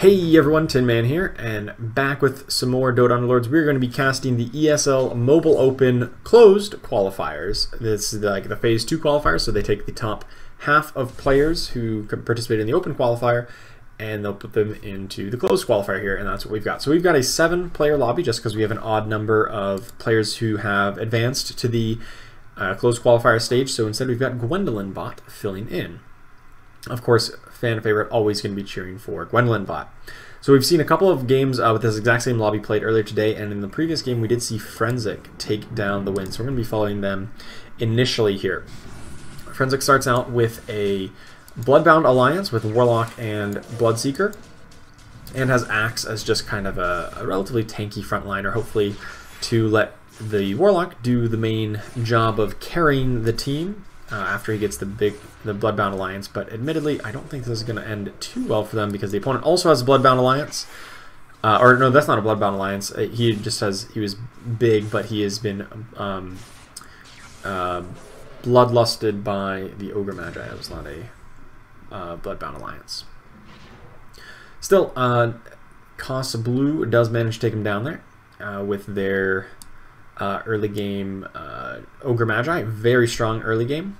Hey everyone, Tin Man here, and back with some more Dota Underlords. We're going to be casting the ESL Mobile Open closed qualifiers. This is like the Phase 2 qualifiers, so they take the top half of players who participate in the Open qualifier, and they'll put them into the closed qualifier here, and that's what we've got. So we've got a 7-player lobby, just because we have an odd number of players who have advanced to the closed qualifier stage, so instead we've got Gwendolyn Bot filling in. Of course, fan favorite, always going to be cheering for Gwendolyn Bot. So we've seen a couple of games with this exact same lobby played earlier today, and in the previous game we did see Frenzic take down the win, so we're going to be following them initially here. Frenzic starts out with a Bloodbound alliance with Warlock and Bloodseeker, and has Axe as just kind of a relatively tanky frontliner, hopefully to let the Warlock do the main job of carrying the team after he gets the Bloodbound alliance. But admittedly, I don't think this is going to end too well for them, because the opponent also has a Bloodbound alliance. Or no, that's not a Bloodbound alliance. He was big, but he has been bloodlusted by the Ogre Magi. That was not a Bloodbound alliance. Still, Casa Blue does manage to take him down there with their early game Ogre Magi. Very strong early game.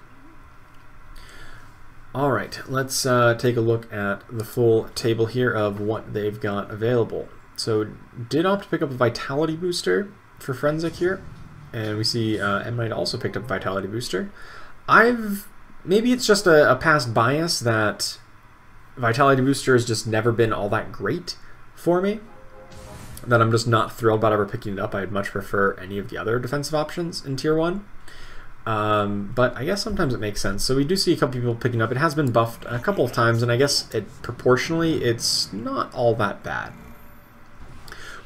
Alright, let's take a look at the full table here of what they've got available. So, did opt to pick up a Vitality Booster for Frenzic here, and we see Might also picked up a Vitality Booster. Maybe it's just a past bias that Vitality Booster has just never been all that great for me, that I'm just not thrilled about ever picking it up. I'd much prefer any of the other defensive options in Tier 1. But I guess sometimes it makes sense. So we do see a couple people picking up. It has been buffed a couple of times, and I guess proportionally it's not all that bad.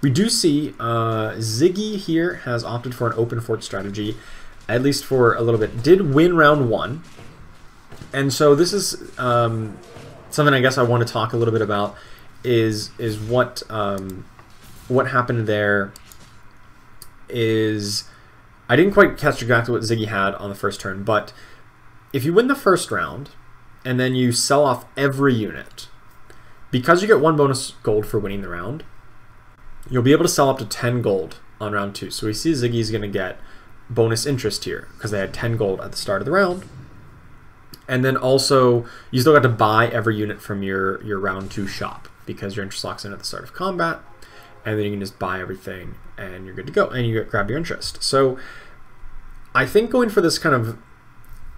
We do see Ziggy here has opted for an open fort strategy, at least for a little bit. Did win round 1. And so this is something I guess I want to talk a little bit about, is what happened there is, I didn't quite catch exactly what Ziggy had on the first turn, but if you win the first round and then you sell off every unit, because you get 1 bonus gold for winning the round, you'll be able to sell up to 10 gold on round 2. So we see Ziggy's going to get bonus interest here because they had 10 gold at the start of the round. And then also, you still got to buy every unit from your round 2 shop, because your interest locks in at the start of combat, and then you can just buy everything and you're good to go, and you grab your interest. So I think going for this kind of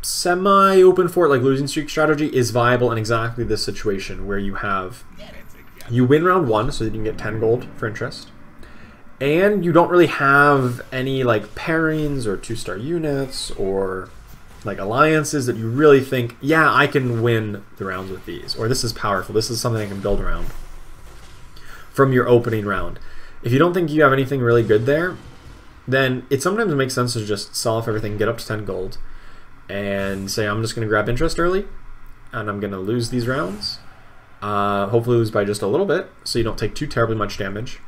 semi-open fort, like losing streak strategy, is viable in exactly this situation, where you win round 1 so that you can get 10 gold for interest, and you don't really have any like pairings or 2-star units or like alliances that you really think, yeah, I can win the rounds with these, or this is powerful, this is something I can build around from your opening round. If you don't think you have anything really good there, then it sometimes makes sense to just sell off everything, get up to 10 gold, and say, I'm just going to grab interest early, and I'm going to lose these rounds. Hopefully lose by just a little bit, so you don't take too terribly much damage.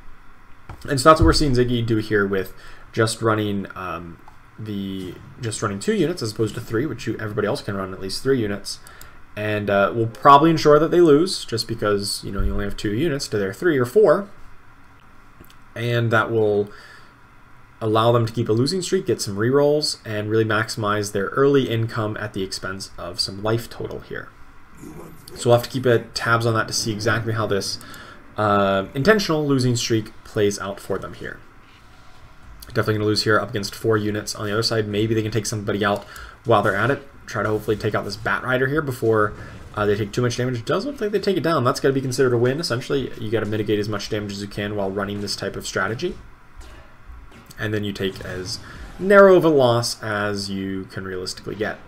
And so that's what we're seeing Ziggy do here, with just running 2 units as opposed to 3, which everybody else can run at least 3 units. And we'll probably ensure that they lose, just because you only have 2 units to their 3 or 4, and that will allow them to keep a losing streak, get some rerolls, and really maximize their early income at the expense of some life total here. So we'll have to keep tabs on that to see exactly how this intentional losing streak plays out for them here. Definitely going to lose here up against 4 units on the other side. Maybe they can take somebody out while they're at it. Try to hopefully take out this Bat Rider here before they take too much damage. It does look like they take it down. That's got to be considered a win. Essentially, you got to mitigate as much damage as you can while running this type of strategy. And then you take as narrow of a loss as you can realistically get.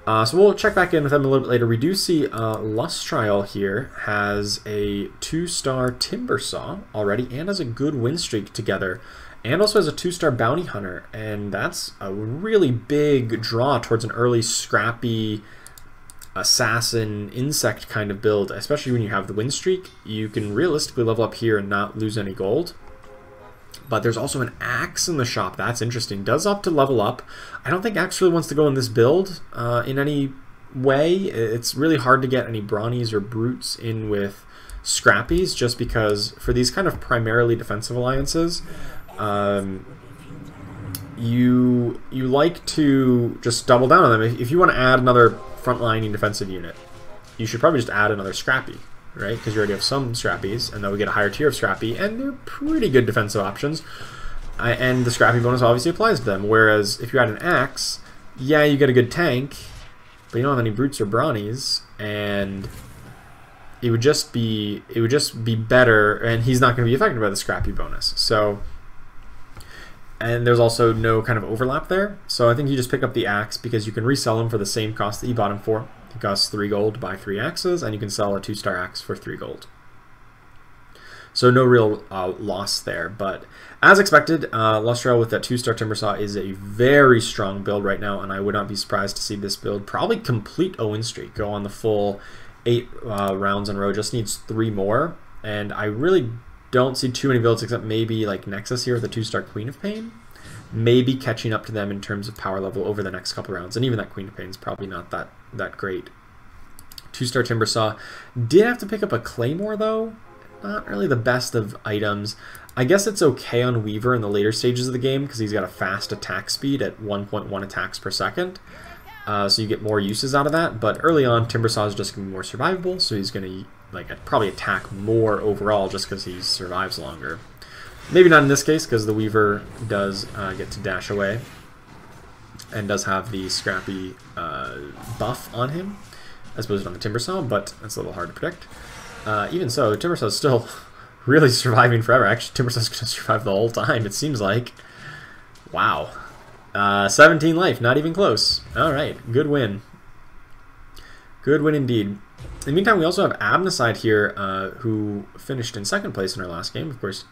So we'll check back in with them a little bit later. We do see Lust Trial here has a 2-star Timber Saw already, and has a good win streak together, and also has a 2-star Bounty Hunter, and that's a really big draw towards an early scrappy assassin insect kind of build, especially when you have the win streak. You can realistically level up here and not lose any gold. But there's also an Axe in the shop. That's interesting. Does opt to level up. I don't think Axe really wants to go in this build in any way. It's really hard to get any Brawnies or Brutes in with scrappies, just because for these kind of primarily defensive alliances, you like to just double down on them. If you want to add another frontlining defensive unit, you should probably just add another scrappy, right? Because you already have some scrappies, and then we get a higher tier of scrappy, and they're pretty good defensive options. And the scrappy bonus obviously applies to them. Whereas if you add an axe, yeah, you get a good tank, but you don't have any brutes or brawnies, and it would just be better, and he's not going to be affected by the scrappy bonus. So, and there's also no kind of overlap there. So I think you just pick up the axe because you can resell them for the same cost that you bought them for. It costs 3 gold to buy 3 axes, and you can sell a 2-star axe for 3 gold. So no real loss there, but as expected, Lustrel with that 2-star Timbersaw is a very strong build right now, and I would not be surprised to see this build probably complete a win streak, go on the full 8 rounds in a row. Just needs 3 more, and I really don't see too many builds except maybe like Nexus here with the 2-star Queen of Pain, maybe catching up to them in terms of power level over the next couple rounds, and even that Queen of Pain is probably not that great. 2-star Timbersaw did have to pick up a Claymore though. Not really the best of items. I guess it's okay on Weaver in the later stages of the game because he's got a fast attack speed at 1.1 attacks per second. So you get more uses out of that. But early on, Timbersaw is just going to be more survivable, so he's going to probably attack more overall just because he survives longer. Maybe not in this case because the Weaver does get to dash away and does have the scrappy buff on him as opposed to on the Timbersaw, but that's a little hard to predict. Even so, Timbersaw is still really surviving forever. Actually, Timbersaw's going to survive the whole time, it seems like. Wow. 17 life, not even close. Alright, good win. Good win indeed. In the meantime, we also have Abnaside here, who finished in 2nd place in our last game. Of course,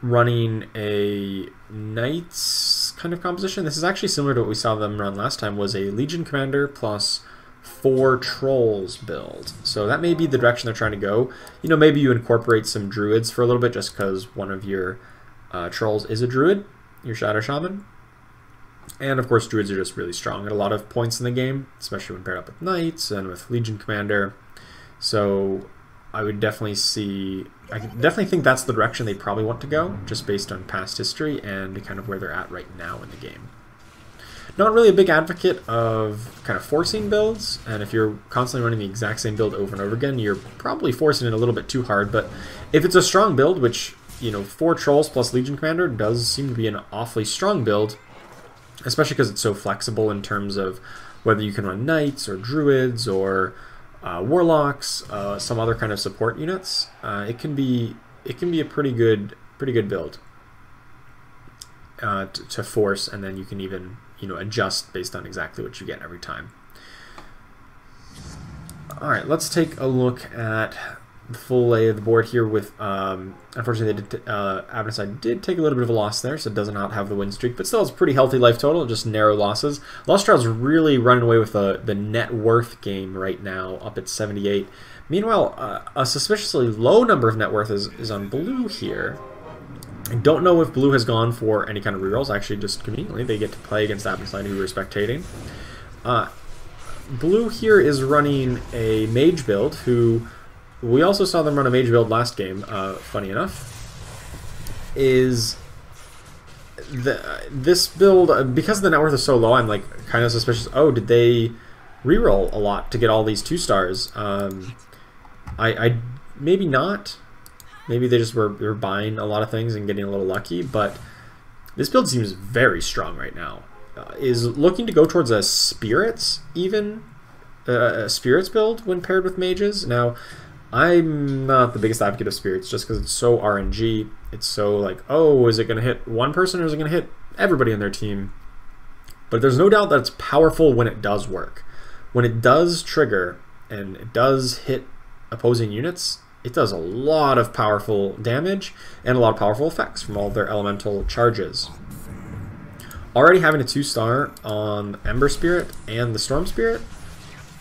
running a Knights kind of composition. This is actually similar to what we saw them run last time, was a Legion Commander plus 4 Trolls build. So that may be the direction they're trying to go. You know, maybe you incorporate some Druids for a little bit just because one of your Trolls is a Druid, your Shadow Shaman. And of course, Druids are just really strong at a lot of points in the game, especially when paired up with Knights and with Legion Commander. So I would definitely I definitely think that's the direction they probably want to go, just based on past history and kind of where they're at right now in the game. Not really a big advocate of kind of forcing builds, and if you're constantly running the exact same build over and over again, you're probably forcing it a little bit too hard. But if it's a strong build, which, you know, 4 Trolls plus Legion Commander does seem to be an awfully strong build, especially because it's so flexible in terms of whether you can run Knights or Druids or Warlocks, some other kind of support units. It can be a pretty good build to force, and then you can even, you know, adjust based on exactly what you get every time. All right, let's take a look at the full lay of the board here. With unfortunately, Abnaside did take a little bit of a loss there, so it does not have the win streak, but still has a pretty healthy life total, just narrow losses. Lustrel's really running away with the net worth game right now, up at 78. Meanwhile, a suspiciously low number of net worth is on Blue here. I don't know if Blue has gone for any kind of rerolls. Actually, just conveniently, they get to play against Abnaside, who we're spectating. Blue here is running a mage build, who we also saw them run a mage build last game, funny enough. This build, because the net worth is so low, I'm like kind of suspicious. Oh, did they reroll a lot to get all these 2 stars? I maybe not. Maybe they just were buying a lot of things and getting a little lucky, but this build seems very strong right now. Is looking to go towards a Spirits, even a Spirits build when paired with mages. Now, I'm not the biggest advocate of Spirits just because it's so RNG. It's so like, oh, is it going to hit one person or is it going to hit everybody on their team? But there's no doubt that it's powerful when it does work. When it does trigger and it does hit opposing units, it does a lot of powerful damage and a lot of powerful effects from all of their elemental charges. Already having a 2-star on Ember Spirit and the Storm Spirit,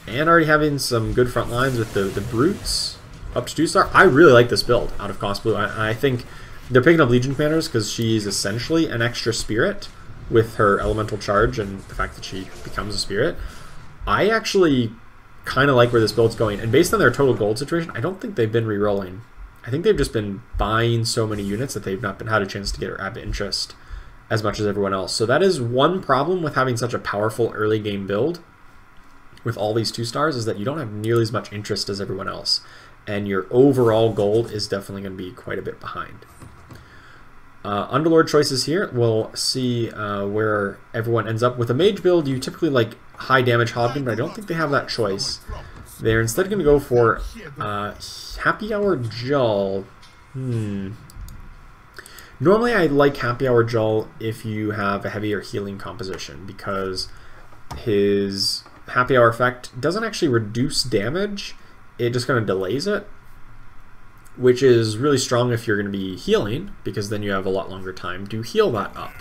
and already having some good front lines with the Brutes up to 2-star, I really like this build out of Cost Blue. I think they're picking up Legion Commanders because she's essentially an extra Spirit with her elemental charge and the fact that she becomes a Spirit. I actually kind of like where this build's going. And based on their total gold situation, I don't think they've been re-rolling. I think they've just been buying so many units that they've not been had a chance to get or have interest as much as everyone else. So that is one problem with having such a powerful early game build with all these 2-stars, is that you don't have nearly as much interest as everyone else. And your overall gold is definitely going to be quite a bit behind. Underlord choices here. We'll see where everyone ends up. With a mage build, you typically like high damage Hobgoblin, but I don't think they have that choice. They're instead going to go for Happy Hour Jull. Normally I like Happy Hour Jull if you have a heavier healing composition, because his Happy Hour effect doesn't actually reduce damage, it just kind of delays it, which is really strong if you're going to be healing, because then you have a lot longer time to heal that up,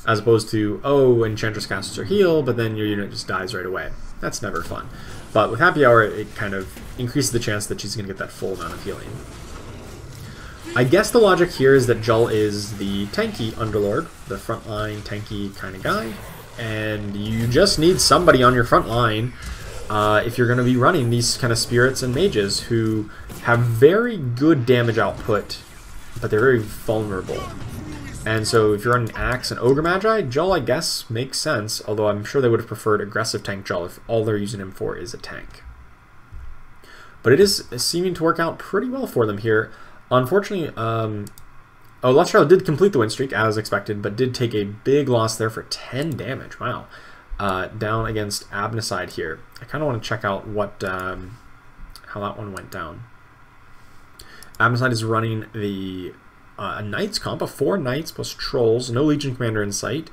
as opposed to, oh, Enchantress casts her heal, but then your unit just dies right away. That's never fun. But with Happy Hour, it kind of increases the chance that she's going to get that full amount of healing. I guess the logic here is that Jull is the tanky Underlord, the frontline tanky kind of guy, and you just need somebody on your front line if you're going to be running these kind of spirits and mages who have very good damage output, but they're very vulnerable. And so if you're running Axe and Ogre Magi, Jull, I guess, makes sense, although I'm sure they would have preferred aggressive tank Jull if all they're using him for is a tank. But it is seeming to work out pretty well for them here. Unfortunately, Lustrell did complete the win streak as expected, but did take a big loss there for 10 damage. Wow. Down against Abnecide here. I kind of want to check out what how that one went down. Abnecide is running the a Knights comp, of 4 Knights plus Trolls, no Legion Commander in sight.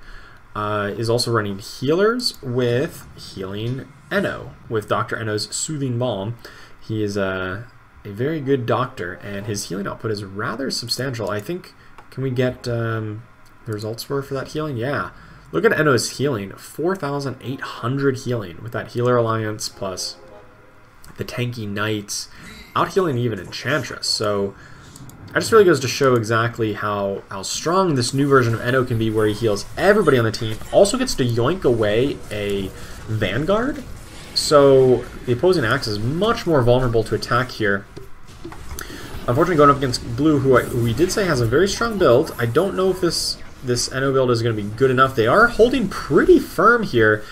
Is also running healers with Healing Enno, with Dr. Enno's Soothing Balm. He is a very good doctor, and his healing output is rather substantial. I think, can we get the results for that healing? Yeah. Look at Enno's healing, 4,800 healing with that Healer Alliance plus the tanky Knights, out-healing even Enchantress. So that just really goes to show exactly how strong this new version of Enno can be, where he heals everybody on the team, also gets to yoink away a Vanguard. So the opposing Axe is much more vulnerable to attack here. Unfortunately, going up against Blue, who we did say has a very strong build. I don't know if this Enno build is going to be good enough. They are holding pretty firm here.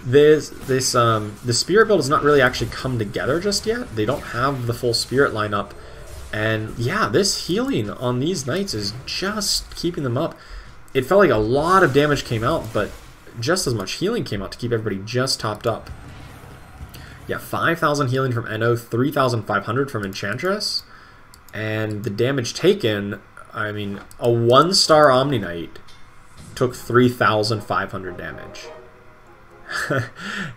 The Spirit build has not really actually come together just yet. They don't have the full Spirit lineup. And yeah, this healing on these Knights is just keeping them up. It felt like a lot of damage came out, but just as much healing came out to keep everybody just topped up. Yeah, 5,000 healing from Enno, 3,500 from Enchantress. And the damage taken, I mean, a 1-star Omni Knight took 3,500 damage.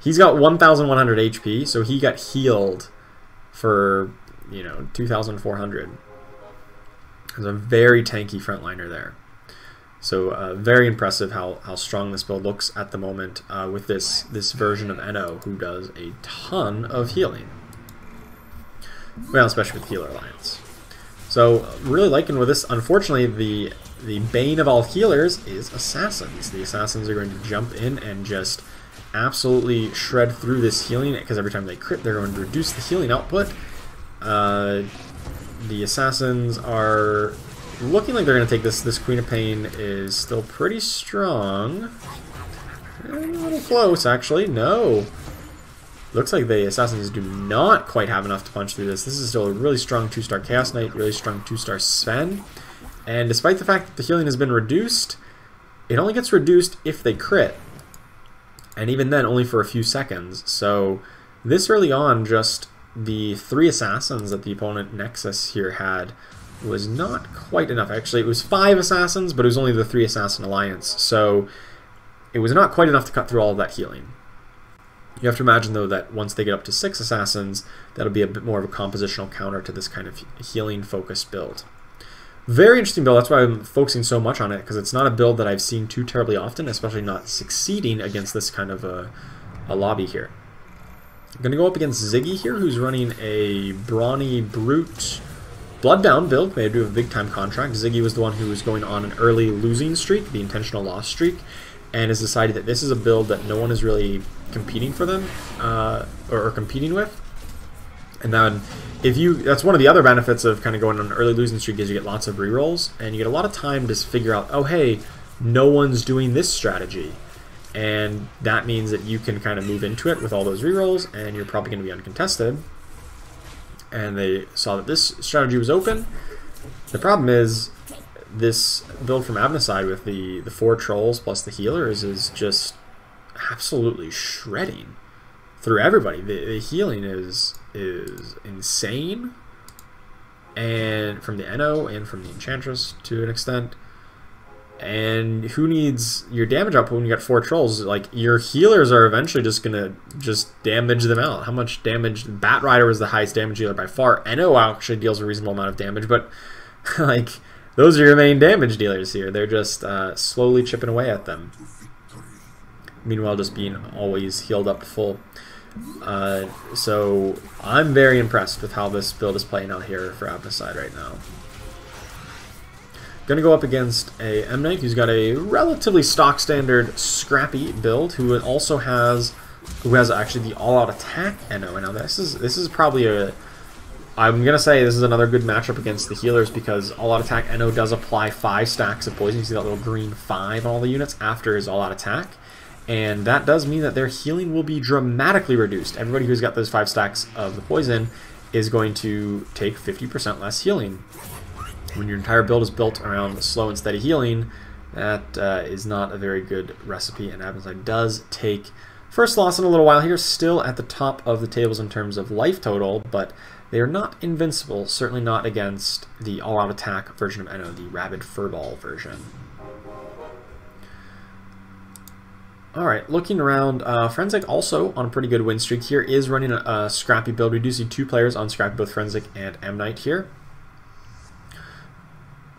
He's got 1,100 HP, so he got healed for, 2,400. There's a very tanky frontliner there. So very impressive how strong this build looks at the moment with this version of Enno, who does a ton of healing. Well, especially with Healer Alliance. So really liking with this. Unfortunately, the bane of all healers is Assassins. The Assassins are going to jump in and just absolutely shred through this healing, because every time they crit, they're going to reduce the healing output. The Assassins are looking like they're going to take this. This Queen of Pain is still pretty strong. A little close, actually. No. Looks like the Assassins do not quite have enough to punch through this. This is still a really strong 2-star Chaos Knight, really strong 2-star Sven. And despite the fact that the healing has been reduced, it only gets reduced if they crit. And even then, only for a few seconds. So this early on, just the 3 Assassins that the opponent Nexus here had was not quite enough. Actually, it was 5 Assassins, but it was only the 3 Assassin Alliance. So it was not quite enough to cut through all of that healing. You have to imagine, though, that once they get up to 6 Assassins, that'll be a bit more of a compositional counter to this kind of healing-focused build. Very interesting build. That's why I'm focusing so much on it, because it's not a build that I've seen too terribly often, especially not succeeding against this kind of a lobby here. I'm going to go up against Ziggy here, who's running a Brawny Brute Bloodbound build made to a big-time contract. Ziggy was the one who was going on an early losing streak, the intentional loss streak, and has decided that this is a build that no one is really competing for them, or competing with. And then that's one of the other benefits of kind of going on an early losing streak is you get lots of rerolls, and you get a lot of time to figure out, oh hey, no one's doing this strategy. And that means that you can kind of move into it with all those rerolls, and you're probably going to be uncontested. And they saw that this strategy was open. The problem is this build from Abnaside with the 4 trolls plus the healers is just absolutely shredding through everybody. The healing is insane, and from the Eno and from the Enchantress to an extent. And who needs your damage output when you got 4 trolls? Like, your healers are eventually just gonna damage them out. How much damage? Bat Rider was the highest damage dealer by far. Eno actually deals a reasonable amount of damage, but like, those are your main damage dealers here. They're just slowly chipping away at them. Meanwhile, just being always healed up to full. So I'm very impressed with how this build is playing out here for Abnaside right now. Gonna go up against a M Knight who's got a relatively stock standard scrappy build, who has actually the all-out attack Eno. Now this is probably I'm gonna say this is another good matchup against the healers, because all-out attack Eno does apply 5 stacks of poison. You see that little green 5 on all the units after his all-out attack. And that does mean that their healing will be dramatically reduced. Everybody who's got those 5 stacks of the poison is going to take 50% less healing. When your entire build is built around slow and steady healing, that is not a very good recipe, and Abnaside does take first loss in a little while here, still at the top of the tables in terms of life total, but they are not invincible, certainly not against the all-out attack version of Eno, the Rabid Furball version. Alright, looking around, Frenzic also on a pretty good win streak here, is running a scrappy build. We do see 2 players on scrappy, both Frenzic and M Knight here.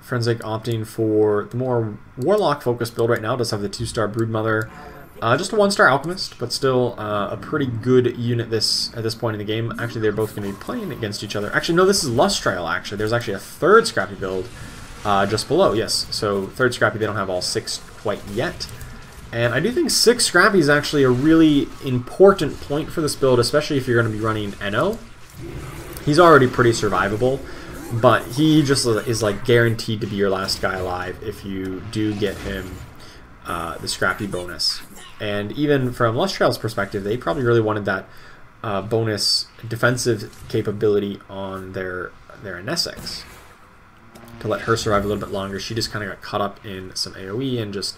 Frenzic opting for the more Warlock-focused build right now, does have the 2-star Broodmother. Just a 1-star Alchemist, but still a pretty good unit at this point in the game. Actually, they're both going to be playing against each other. Actually, no, this is Lustrile, actually. There's actually a 3rd scrappy build just below, yes. So 3rd scrappy, they don't have all 6 quite yet. And I do think 6 Scrappy is actually a really important point for this build, especially if you're going to be running Eno. He's already pretty survivable, but he just is like guaranteed to be your last guy alive if you do get him the Scrappy bonus. And even from Lustrile's perspective, they probably really wanted that bonus defensive capability on their Nessex to let her survive a little bit longer. She just kind of got caught up in some AoE and just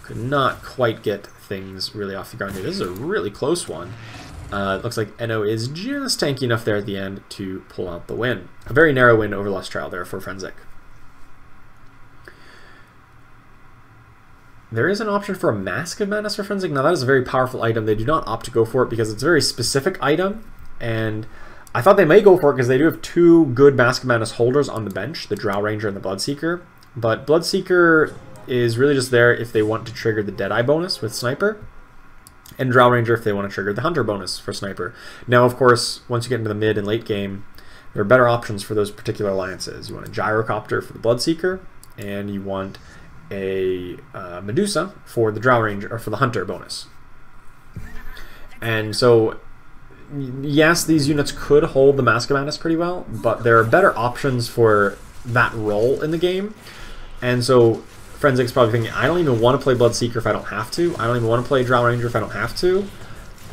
could not quite get things really off the ground here. This is a really close one. It looks like Eno is just tanky enough there at the end to pull out the win. A very narrow win over Lustrile there for Frenzic. There is an option for a Mask of Madness for Frenzic. Now that is a very powerful item. They do not opt to go for it because it's a very specific item, and I thought they may go for it because they do have 2 good Mask of Madness holders on the bench, the Drow Ranger and the Bloodseeker. But Bloodseeker is really just there if they want to trigger the Deadeye bonus with Sniper, and Drow Ranger if they want to trigger the Hunter bonus for Sniper. Now, of course, once you get into the mid and late game, there are better options for those particular alliances. You want a Gyrocopter for the Bloodseeker, and you want a Medusa for the Drow Ranger, or for the Hunter bonus. And so, yes, these units could hold the Mask of Madness pretty well, but there are better options for that role in the game. And so Frenzic's probably thinking, I don't even want to play Bloodseeker if I don't have to. I don't even want to play Drow Ranger if I don't have to.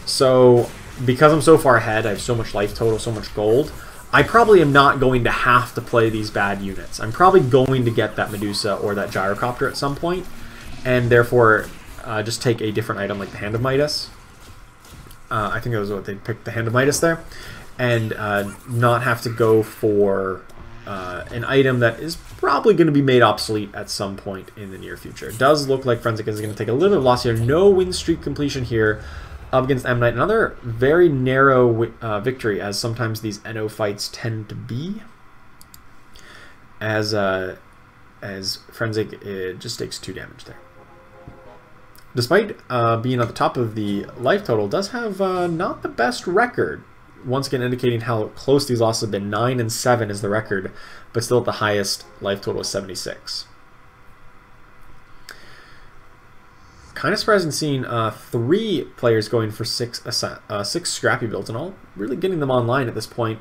So, because I'm so far ahead, I have so much life total, so much gold, I probably am not going to have to play these bad units. I'm probably going to get that Medusa or that Gyrocopter at some point, and therefore just take a different item like the Hand of Midas. I think that was what they picked, the Hand of Midas there, and not have to go for an item that is probably going to be made obsolete at some point in the near future. It does look like Frenzic is going to take a little bit of loss here. No win streak completion here up against M Knight. Another very narrow victory, as sometimes these Eno fights tend to be. As Frenzic just takes 2 damage there. Despite being at the top of the life total, does have not the best record. Once again indicating how close these losses have been. 9 and 7 is the record, but still at the highest life total is 76. Kind of surprising seeing 3 players going for 6 scrappy builds and all, really getting them online at this point.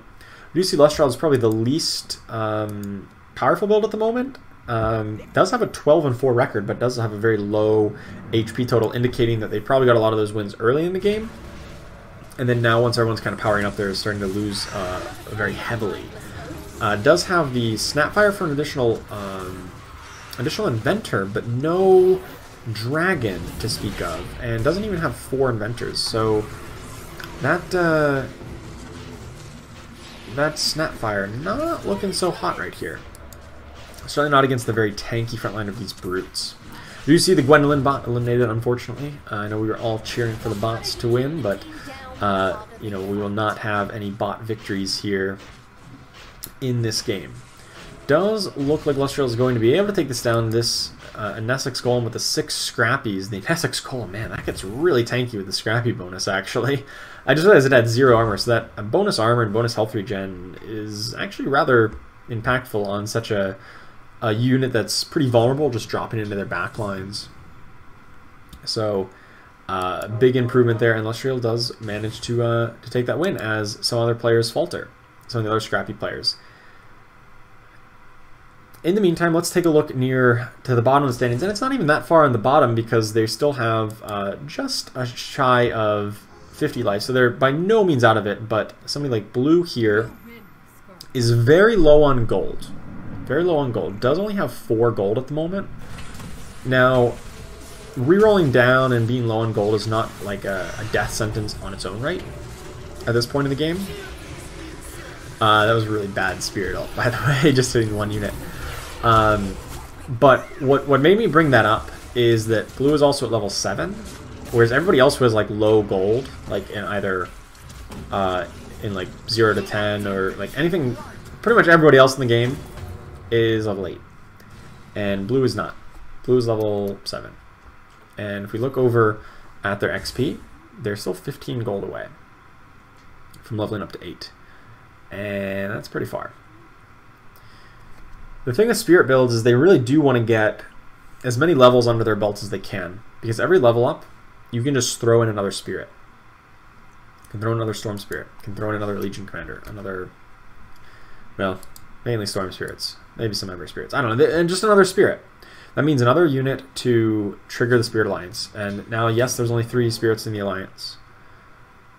We do see Lustral is probably the least powerful build at the moment. Does have a 12-4 record, but does have a very low HP total, indicating that they probably got a lot of those wins early in the game. And then now, once everyone's kind of powering up, they're starting to lose very heavily. Does have the Snapfire for an additional Inventor, but no Dragon to speak of, and doesn't even have 4 Inventors. So that Snapfire not looking so hot right here. Certainly not against the very tanky front line of these brutes. You see the Gwendolyn bot eliminated, unfortunately. I know we were all cheering for the bots to win, but you know, we will not have any bot victories here in this game. Does look like Lustral is going to be able to take this down. This Nessex Golem with the 6 Scrappies. The Nessex Golem, man, that gets really tanky with the Scrappy bonus, actually. I just realized it had 0 armor, so that bonus armor and bonus health regen is actually rather impactful on such a unit that's pretty vulnerable, just dropping into their backlines. So, big improvement there, and Lustral does manage to take that win as some other players falter, some of the other Scrappy players. In the meantime, let's take a look near to the bottom of the standings, and it's not even that far on the bottom because they still have just a shy of 50 life, so they're by no means out of it, but somebody like Blue here is very low on gold. Very low on gold. Does only have 4 gold at the moment. Now, rerolling down and being low on gold is not like a death sentence on its own right at this point in the game. That was a really bad Spirit ult, by the way, just hitting 1 unit. But what made me bring that up is that Blue is also at level 7, whereas everybody else was like low gold, like in either in like 0 to 10 or like anything. Pretty much everybody else in the game is level 8, and Blue is not. Blue is level 7, and if we look over at their XP, they're still 15 gold away from leveling up to 8, and that's pretty far. The thing with Spirit builds is they really do want to get as many levels under their belts as they can, because every level up, you can just throw in another Spirit. You can throw in another Storm Spirit, you can throw in another Legion Commander, another, well, mainly Storm Spirits, maybe some Ember Spirits, I don't know, and just another Spirit. That means another unit to trigger the Spirit Alliance. And now, yes, there's only 3 Spirits in the Alliance,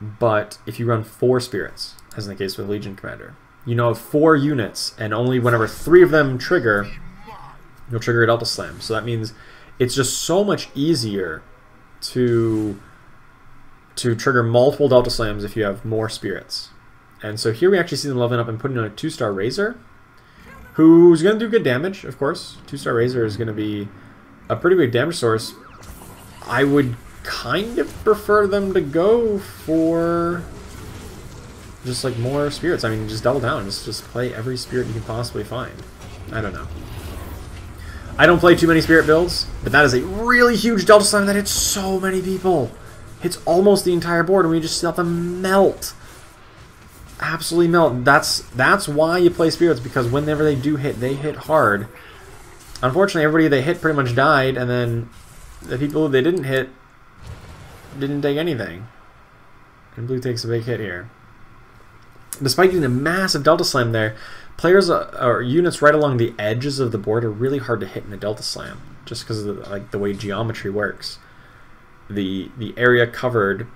but if you run 4 Spirits, as in the case with Legion Commander, you know, 4 units, and only whenever 3 of them trigger, you'll trigger a Delta Slam. So that means it's just so much easier to trigger multiple Delta Slams if you have more Spirits. And so here we actually see them leveling up and putting in a 2-star Razor, who's going to do good damage, of course. 2-star Razor is going to be a pretty big damage source. I would kind of prefer them to go for just like more Spirits. I mean, just double down. Just play every Spirit you can possibly find. I don't know. I don't play too many Spirit builds, but that is a really huge Delta Slam that hits so many people. Hits almost the entire board, and we just let them melt. Absolutely melt. That's why you play Spirits, because whenever they do hit, they hit hard. Unfortunately, everybody they hit pretty much died, and then the people they didn't hit didn't take anything. And Blue takes a big hit here. Despite getting a massive Delta Slam there, players or units right along the edges of the board are really hard to hit in a Delta Slam, just because of the way geometry works. The area covered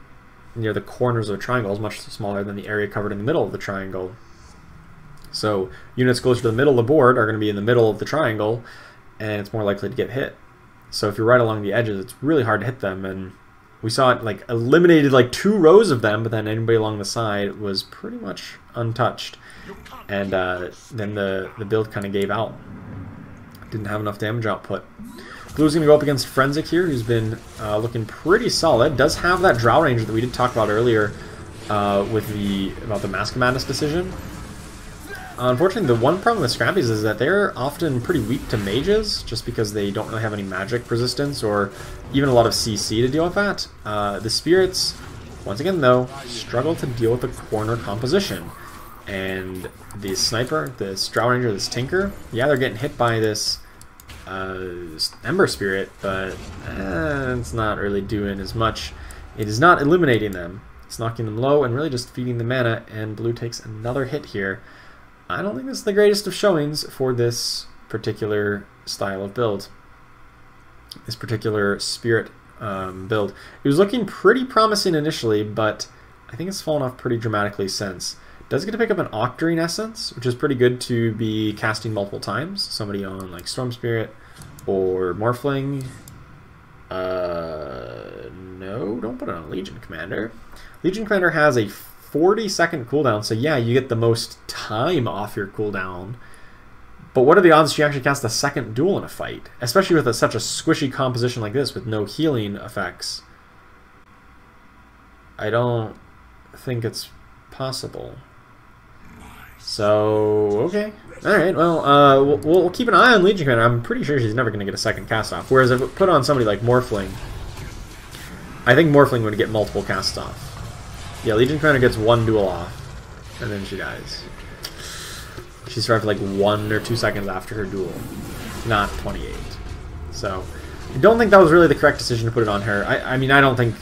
near the corners of a triangle is much smaller than the area covered in the middle of the triangle. So units closer to the middle of the board are going to be in the middle of the triangle, and it's more likely to get hit. So if you're right along the edges, it's really hard to hit them, and we saw it like eliminated like 2 rows of them, but then anybody along the side was pretty much untouched. And then the build kind of gave out. Didn't have enough damage output. Blue's going to go up against Forensic here, who's been looking pretty solid. Does have that Drow Ranger that we did talk about earlier about the Mask of Madness decision. Unfortunately, the one problem with Scrappies is that they're often pretty weak to mages, just because they don't really have any magic resistance or even a lot of CC to deal with that. The Spirits, once again though, struggle to deal with the corner composition. And the Sniper, this Drow Ranger, this Tinker, yeah, they're getting hit by this Ember Spirit, but it's not really doing as much. It is not eliminating them. It's knocking them low and really just feeding the mana, and blue takes another hit here. I don't think this is the greatest of showings for this particular style of build. This particular spirit build. It was looking pretty promising initially, but I think it's fallen off pretty dramatically since. Does get to pick up an Octarine Essence, which is pretty good to be casting multiple times. Somebody on like Storm Spirit or Morphling. No, don't put it on Legion Commander. Legion Commander has a 40-second cooldown, so yeah, you get the most time off your cooldown. But what are the odds she actually casts a second duel in a fight? Especially with such a squishy composition like this with no healing effects. I don't think it's possible. So, okay. Alright, well, we'll keep an eye on Legion Commander. I'm pretty sure she's never going to get a second cast off. Whereas if it put on somebody like Morphling, I think Morphling would get multiple casts off. Yeah, Legion Commander gets one duel off, and then she dies. She survived like 1 or 2 seconds after her duel, not 28. So, I don't think that was really the correct decision to put it on her. I mean, I don't think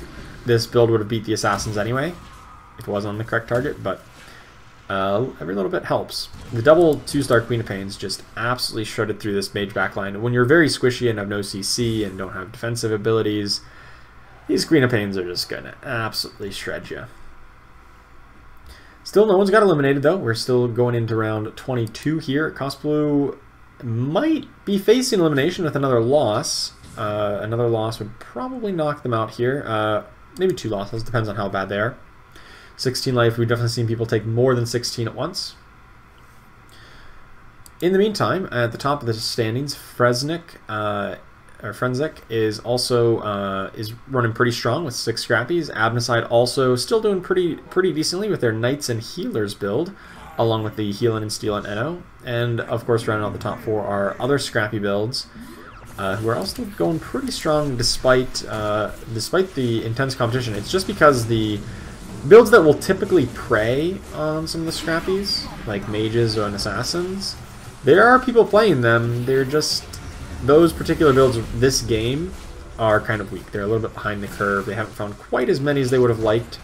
this build would have beat the Assassins anyway, if it was on the correct target, but every little bit helps. The double 2-star Queen of Pains just absolutely shredded through this mage backline. When you're very squishy and have no CC and don't have defensive abilities, these Queen of Pains are just gonna absolutely shred you. Still, no one's got eliminated though. We're still going into round 22 here. Cost Blue might be facing elimination with another loss. Another loss would probably knock them out here. Maybe 2 losses, depends on how bad they are. 16 life, we've definitely seen people take more than 16 at once. In the meantime, at the top of the standings, Frenzek is also is running pretty strong with 6 scrappies. Abnaside also still doing pretty decently with their Knights and Healers build, along with the Healin' and Stealin' Eno. And of course, rounding out the top 4 are other scrappy builds, who are also going pretty strong despite the intense competition. It's just because the builds that will typically prey on some of the scrappies, like mages or assassins, there are people playing them. They're just, those particular builds of this game are kind of weak. They're a little bit behind the curve. They haven't found quite as many as they would have liked,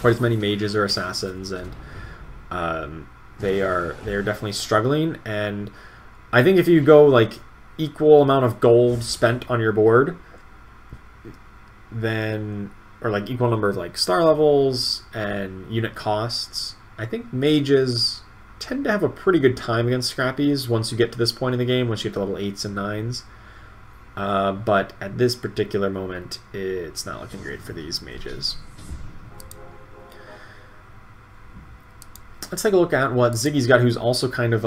quite as many mages or assassins, and they're definitely struggling. And I think if you go like equal amount of gold spent on your board, then, or like equal number of like star levels and unit costs, I think mages tend to have a pretty good time against scrappies once you get to this point in the game, once you get to level 8s and 9s. But at this particular moment, it's not looking great for these mages. Let's take a look at what Ziggy's got, who's also kind of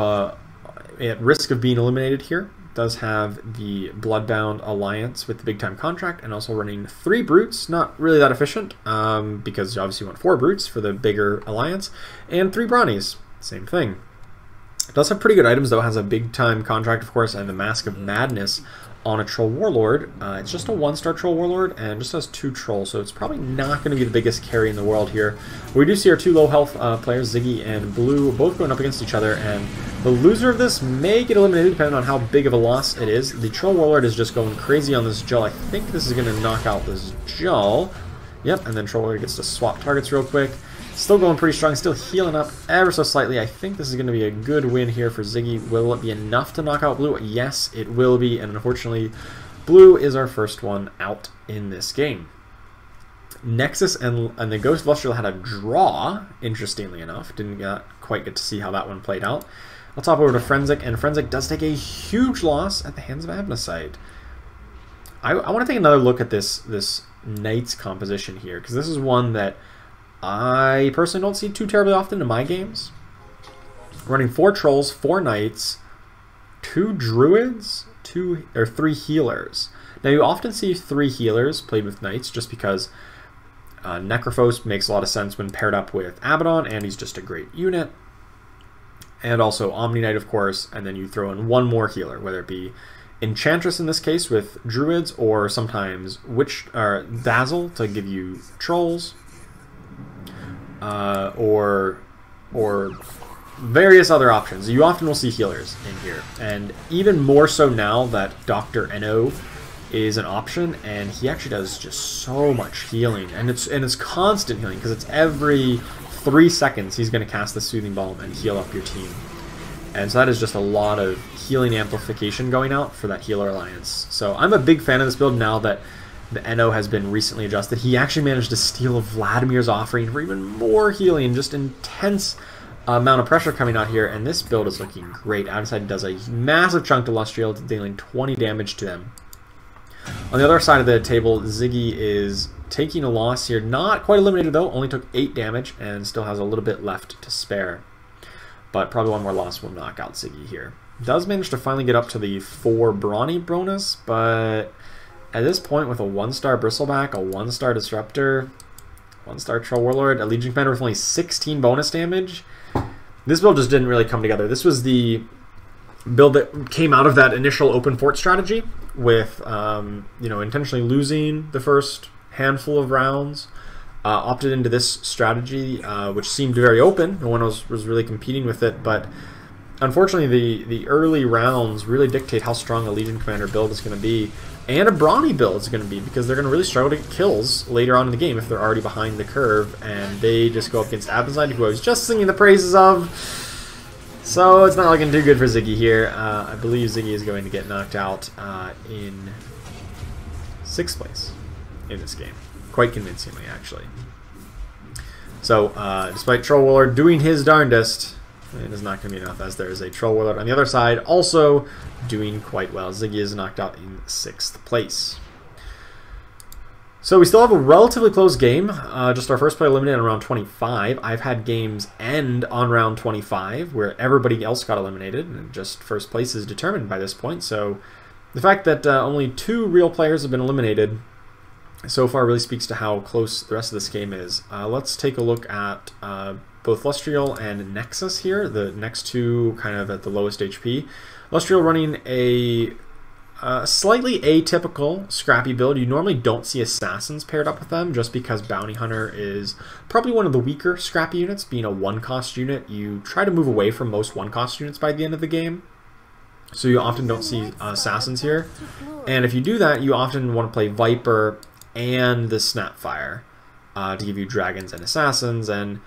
at risk of being eliminated here. Does have the Bloodbound Alliance with the big time contract, and also running 3 brutes. Not really that efficient, because you obviously want 4 brutes for the bigger alliance, and 3 brownies. Same thing. It does have pretty good items though. It has a big time contract, of course, and the Mask of Madness on a Troll Warlord. It's just a 1-star Troll Warlord and just has 2 trolls, so it's probably not going to be the biggest carry in the world here. We do see our 2 low health players, Ziggy and Blue, both going up against each other, and the loser of this may get eliminated depending on how big of a loss it is. The Troll Warlord is just going crazy on this Jull. I think this is going to knock out this Jull. Yep, and then Troll Warlord gets to swap targets real quick. Still going pretty strong, still healing up ever so slightly. I think this is going to be a good win here for Ziggy. Will it be enough to knock out Blue? Yes, it will be, and unfortunately, Blue is our first one out in this game. Nexus and the Ghost Lustral had a draw, interestingly enough. Didn't quite get to see how that one played out. I'll top over to Frenzek, and Frenzek does take a huge loss at the hands of Abnaside. I want to take another look at this Knights composition here, because this is one that I personally don't see too terribly often in my games. Running 4 Trolls, 4 Knights, 2 Druids, 3 Healers. Now you often see 3 Healers played with Knights just because Necrophos makes a lot of sense when paired up with Abaddon, and he's just a great unit. And also Omni Knight, of course, and then you throw in 1 more healer, whether it be Enchantress in this case with Druids, or sometimes Witch or Dazzle to give you Trolls. Or various other options. You often will see healers in here, and even more so now that Dr. Eno is an option, and he actually does just so much healing, and it's constant healing because it's every 3 seconds he's going to cast the Soothing Balm and heal up your team. And so that is just a lot of healing amplification going out for that healer alliance. So I'm a big fan of this build now that the NO has been recently adjusted. He actually managed to steal Vladimir's offering for even more healing, just intense amount of pressure coming out here, and this build is looking great. Outside does a massive chunk to Lustriel, dealing 20 damage to them. On the other side of the table, Ziggy is taking a loss here. Not quite eliminated though, only took 8 damage and still has a little bit left to spare. But probably one more loss will knock out Ziggy here. Does manage to finally get up to the 4 Brawny bonus, but at this point with a 1-star Bristleback, a 1-star Disruptor, 1-star Troll Warlord, a Legion Commander with only 16 bonus damage, this build just didn't really come together. This was the build that came out of that initial open fort strategy with you know, intentionally losing the first handful of rounds, opted into this strategy, which seemed very open. No one was really competing with it, but unfortunately the early rounds really dictate how strong a Legion Commander build is going to be, and a Brawny build is going to be, because they're going to really struggle to get kills later on in the game if they're already behind the curve, and they just go up against Abenside, who I was just singing the praises of. So it's not looking too good for Ziggy here. I believe Ziggy is going to get knocked out in 6th place in this game. Quite convincingly, actually. So, despite Troll Warlord doing his darndest, it is not going to be enough, as there is a Troll Warlord on the other side also doing quite well. Ziggy is knocked out in 6th place. So we still have a relatively close game. Just our first player eliminated on round 25. I've had games end on round 25 where everybody else got eliminated, and just first place is determined by this point. So the fact that only 2 real players have been eliminated so far really speaks to how close the rest of this game is. Let's take a look at both Lustriel and Nexus here, the next 2 kind of at the lowest HP. Lustriel running a slightly atypical scrappy build. You normally don't see assassins paired up with them, just because Bounty Hunter is probably one of the weaker scrappy units. Being a 1-cost unit, you try to move away from most 1-cost units by the end of the game, so you often don't see assassins here. And if you do that, you often want to play Viper and the Snapfire to give you dragons and assassins, and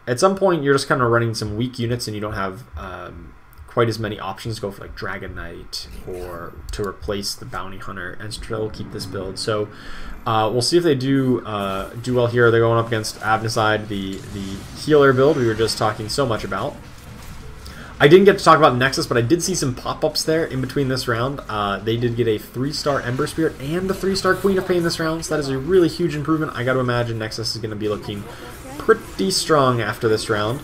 at some point you're just kind of running some weak units and you don't have quite as many options to go for, like Dragon Knight or to replace the Bounty Hunter, and still keep this build. So we'll see if they do well here. They're going up against Abneside, the healer build we were just talking so much about. I didn't get to talk about Nexus, but I did see some pop-ups there in between this round. They did get a 3-star Ember Spirit and a 3-star Queen of Pain this round, so that is a really huge improvement. I got to imagine Nexus is going to be looking pretty strong after this round.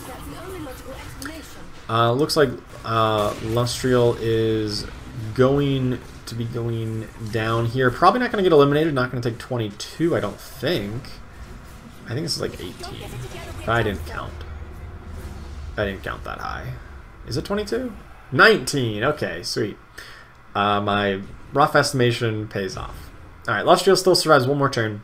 Looks like Lustriel is going to be going down here. Probably not going to get eliminated. Not going to take 22, I don't think. I think this is like 18. But I didn't count. I didn't count that high. Is it 22? 19! Okay, sweet. My rough estimation pays off. Alright, Lustriel still survives one more turn.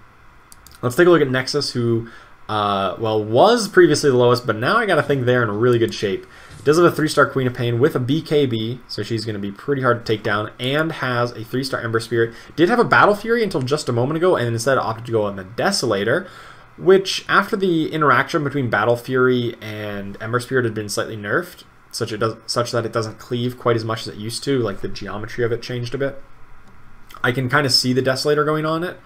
Let's take a look at Nexus, who, well, was previously the lowest, but now I gotta think they're in really good shape. Does have a 3-star Queen of Pain with a BKB, so she's going to be pretty hard to take down, and has a 3-star Ember Spirit. Did have a Battle Fury until just a moment ago, and instead opted to go on the Desolator, which, after the interaction between Battle Fury and Ember Spirit had been slightly nerfed, such that it doesn't cleave quite as much as it used to, like the geometry of it changed a bit. I can kind of see the Desolator going on it.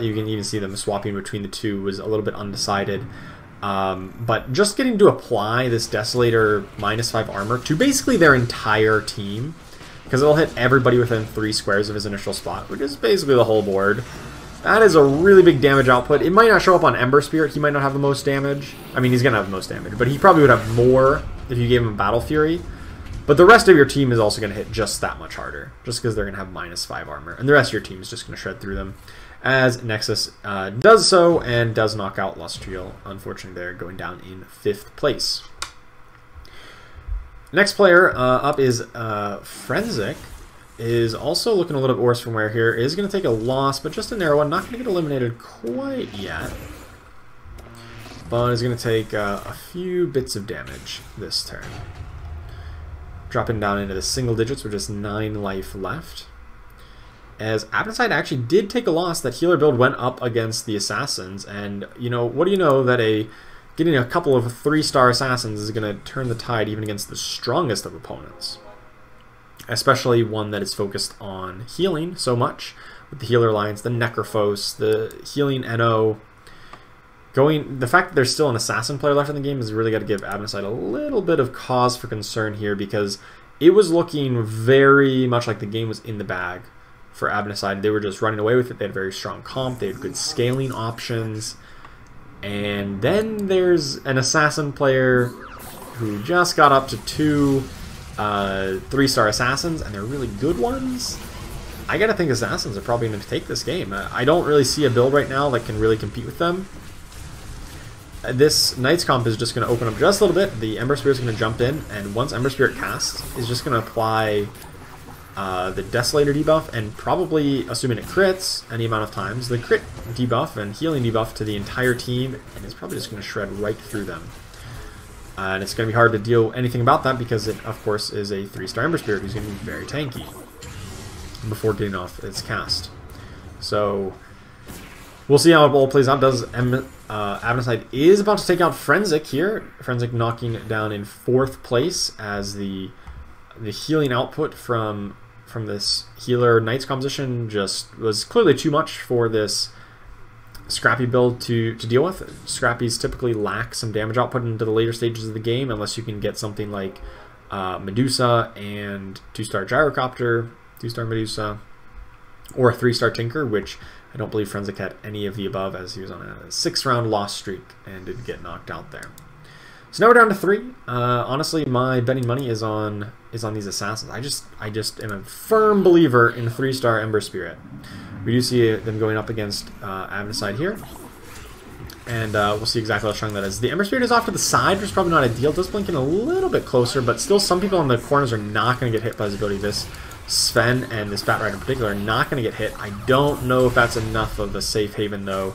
You can even see them swapping between the two was a little bit undecided. But just getting to apply this Desolator -5 armor to basically their entire team, because it'll hit everybody within 3 squares of his initial spot, which is basically the whole board. That is a really big damage output. It might not show up on Ember Spirit. He might not have the most damage. I mean, he's going to have the most damage, but he probably would have more if you gave him Battle Fury. But the rest of your team is also going to hit just that much harder, just because they're going to have -5 armor. And the rest of your team is just going to shred through them, as Nexus does so, and does knock out Lustriel. Unfortunately, they're going down in 5th place. Next player up is Frenzic. Is also looking a little bit worse from where here. Is going to take a loss, but just a narrow one. Not going to get eliminated quite yet. But is going to take a few bits of damage this turn. Dropping down into the single digits with just 9 life left. as Abnaside actually did take a loss. That healer build went up against the Assassins, and, you know, what do you know that getting a couple of 3-star Assassins is going to turn the tide even against the strongest of opponents. Especially one that is focused on healing so much, with the Healer Alliance, the Necrophos, the Healing NO. The fact that there's still an Assassin player left in the game has really got to give Abnaside a little bit of cause for concern here, because it was looking very much like the game was in the bag for Abnaside. They were just running away with it. They had very strong comp. They had good scaling options. And then there's an Assassin player who just got up to 2 3-star Assassins, and they're really good ones. I gotta think Assassins are probably going to take this game. I don't really see a build right now that can really compete with them. This Knight's comp is just going to open up just a little bit. The Ember Spirit is going to jump in, and once Ember Spirit casts, is just going to apply the Desolator debuff, and probably, assuming it crits any amount of times, the crit debuff and healing debuff to the entire team, and it's probably just going to shred right through them. And it's going to be hard to deal anything about that, because it, of course, is a 3-star Ember Spirit who's going to be very tanky before getting off its cast. So we'll see how it all plays out. Abnaside is about to take out Frenzic here. Frenzic knocking down in 4th place, as the healing output from this healer Knight's composition just was clearly too much for this Scrappy build to deal with. Scrappies typically lack some damage output into the later stages of the game, unless you can get something like Medusa and 2-star Gyrocopter, 2-star Medusa, or a 3-star Tinker, which I don't believe Frenzic had any of the above, as he was on a 6-round loss streak and did get knocked out there. So now we're down to 3. Honestly, my betting money is on these Assassins. I just am a firm believer in 3-star Ember Spirit. We do see them going up against Abnaside here, and we'll see exactly how strong that is. The Ember Spirit is off to the side, which is probably not ideal. It does blink in a little bit closer, but still some people on the corners are not going to get hit by his ability. This Sven and this Bat Ride in particular are not going to get hit. I don't know if that's enough of a safe haven, though.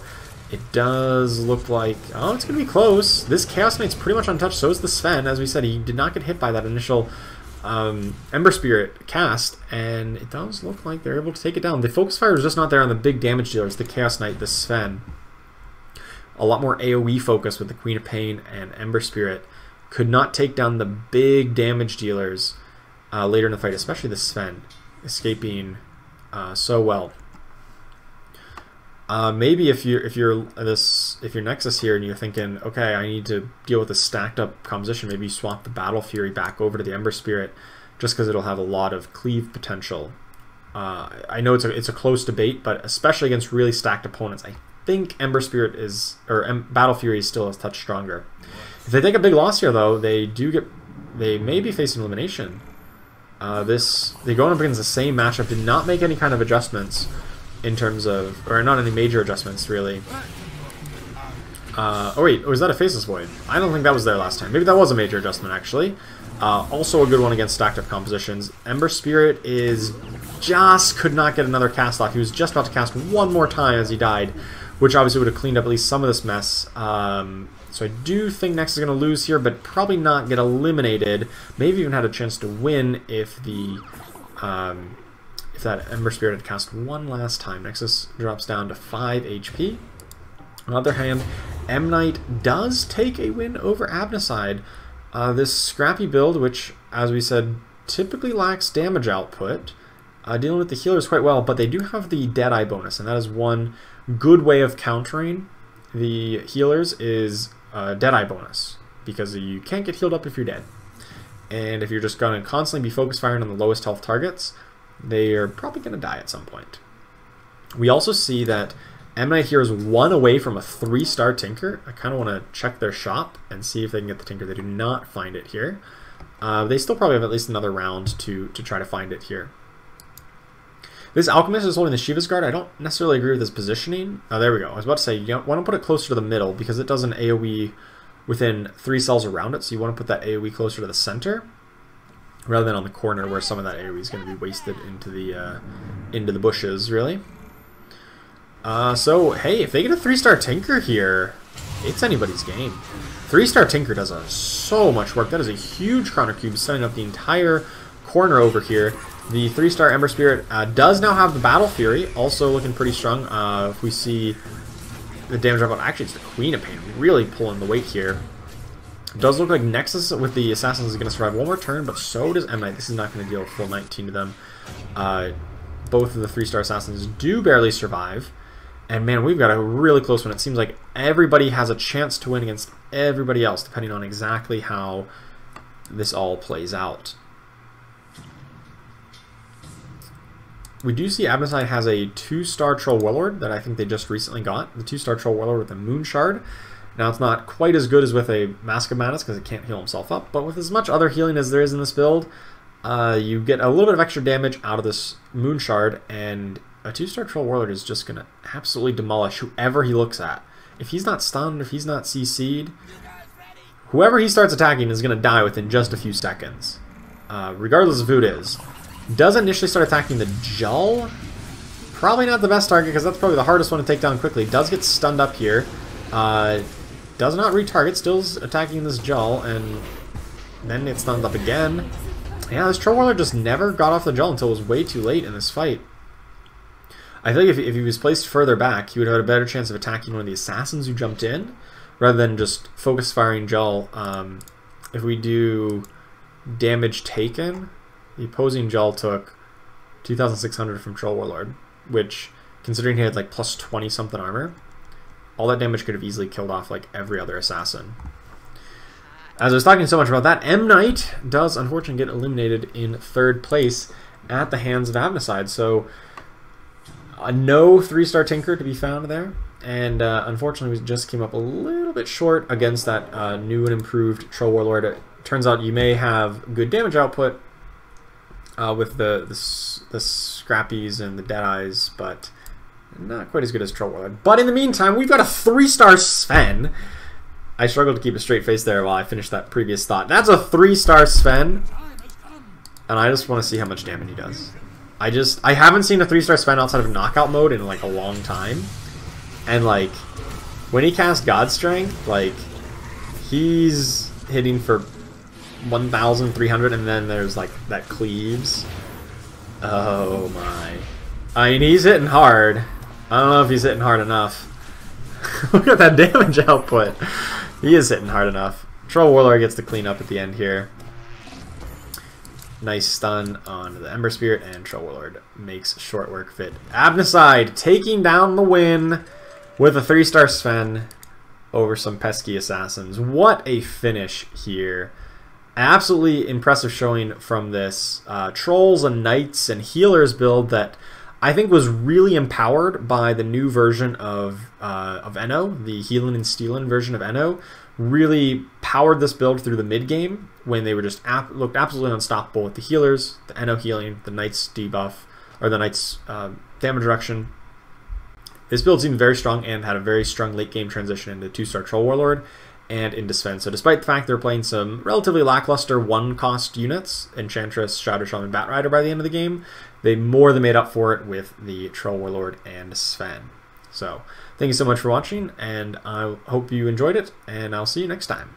It does look like... oh, it's going to be close. This Chaos Knight's pretty much untouched. So is the Sven. As we said, he did not get hit by that initial Ember Spirit cast, and it does look like they're able to take it down. The Focus Fire is just not there on the big damage dealers, the Chaos Knight, the Sven. A lot more AoE focus with the Queen of Pain and Ember Spirit. Could not take down the big damage dealers later in the fight, especially the Sven, escaping so well. Maybe if you're Nexus here and you're thinking, okay, I need to deal with a stacked up composition, maybe you swap the Battle Fury back over to the Ember Spirit, just because it'll have a lot of cleave potential. I know it's a close debate, but especially against really stacked opponents, I think Ember Spirit Battle Fury is still a touch stronger. If they take a big loss here, though, they may be facing elimination. They go up against the same matchup, did not make any kind of adjustments in terms of, or not any major adjustments really. Oh wait, was that a Faceless Void? I don't think that was there last time. Maybe that was a major adjustment actually. Also a good one against stacked up compositions. Ember Spirit could not get another cast off. He was just about to cast one more time as he died, which obviously would have cleaned up at least some of this mess. So I do think Nexus is going to lose here, but probably not get eliminated. Maybe even had a chance to win if that Ember Spirit had cast one last time. Nexus drops down to 5 HP. On the other hand, M Knight does take a win over Abnaside. This Scrappy build, which, as we said, typically lacks damage output, dealing with the healers quite well, but they do have the Deadeye bonus, and that is one good way of countering the healers is Deadeye bonus, because you can't get healed up if you're dead. And if you're just going to constantly be focus firing on the lowest health targets, they are probably going to die at some point. We also see that M Knight here is 1 away from a 3-star Tinker. I kind of want to check their shop and see if they can get the Tinker. They do not find it here. They still probably have at least another round to try to find it here. This Alchemist is holding the Shiva's Guard. I don't necessarily agree with his positioning. Oh, there we go. I was about to say, you want to put it closer to the middle because it does an AoE within 3 cells around it, so you want to put that AoE closer to the center rather than on the corner where some of that AoE is going to be wasted into the bushes, really. So, hey, if they get a 3-star Tinker here, it's anybody's game. 3-star Tinker does so much work. That is a huge Chrono Cube setting up the entire corner over here. The 3-star Ember Spirit does now have the Battle Fury, also looking pretty strong. If we see the damage output, actually it's the Queen of Pain really pulling the weight here. It does look like Nexus with the Assassins is going to survive one more turn, but so does M-Knight. This is not going to deal a full 19 to them. Both of the 3-star Assassins do barely survive. And man, we've got a really close one. It seems like everybody has a chance to win against everybody else, depending on exactly how this all plays out. We do see Abnaside has a 2-star Troll Warlord that I think they just recently got. The 2-star Troll Warlord with a Moon Shard. Now, it's not quite as good as with a Mask of Madness because it can't heal himself up, but with as much other healing as there is in this build, you get a little bit of extra damage out of this Moon Shard, and a 2-star Troll Warlord is just going to absolutely demolish whoever he looks at. If he's not stunned, if he's not CC'd, whoever he starts attacking is going to die within just a few seconds, regardless of who it is. Does initially start attacking the Jull. Probably not the best target because that's probably the hardest one to take down quickly. Does get stunned up here. Does not retarget, still attacking this Jull, and then it's stunned up again. Yeah, this Troll Warlord just never got off the Jull until it was way too late in this fight. I think if he was placed further back, he would have had a better chance of attacking one of the Assassins who jumped in, rather than just focus firing Jull. If we do damage taken, the opposing Jull took 2,600 from Troll Warlord, which, considering he had like plus 20 something armor, all that damage could have easily killed off like every other assassin. As I was talking so much about that, M-Knight does unfortunately get eliminated in 3rd place at the hands of Abnaside. So no 3-star Tinker to be found there. And unfortunately we just came up a little bit short against that new and improved Troll Warlord. It turns out you may have good damage output with the Scrappies and the Deadeyes, but not quite as good as Troll Warlord. But in the meantime, we've got a 3-star Sven. I struggled to keep a straight face there while I finished that previous thought. That's a 3-star Sven, and I just want to see how much damage he does. I haven't seen a 3-star Sven outside of knockout mode in like a long time, and like when he casts God Strength, like he's hitting for 1,300, and then there's like that cleaves. Oh my! I mean, he's hitting hard. I don't know if he's hitting hard enough. Look at that damage output. He is hitting hard enough. Troll Warlord gets to clean up at the end here. Nice stun on the Ember Spirit, and Troll Warlord makes short work fit. Abnaside taking down the win with a 3-star Sven over some pesky assassins. What a finish here. Absolutely impressive showing from this Trolls and Knights and Healers build that I think was really empowered by the new version of Enno. The Healin' and Stealin' version of Enno really powered this build through the mid game when they were just looked absolutely unstoppable with the healers, the Enno healing, the Knight's debuff, or the Knight's damage reduction. This build seemed very strong and had a very strong late game transition into 2-star Troll Warlord and into Sven. So despite the fact they're playing some relatively lackluster 1-cost units, Enchantress, Shadow Shaman, Batrider by the end of the game, they more than made up for it with the Troll Warlord and Sven. So thank you so much for watching, and I hope you enjoyed it, and I'll see you next time.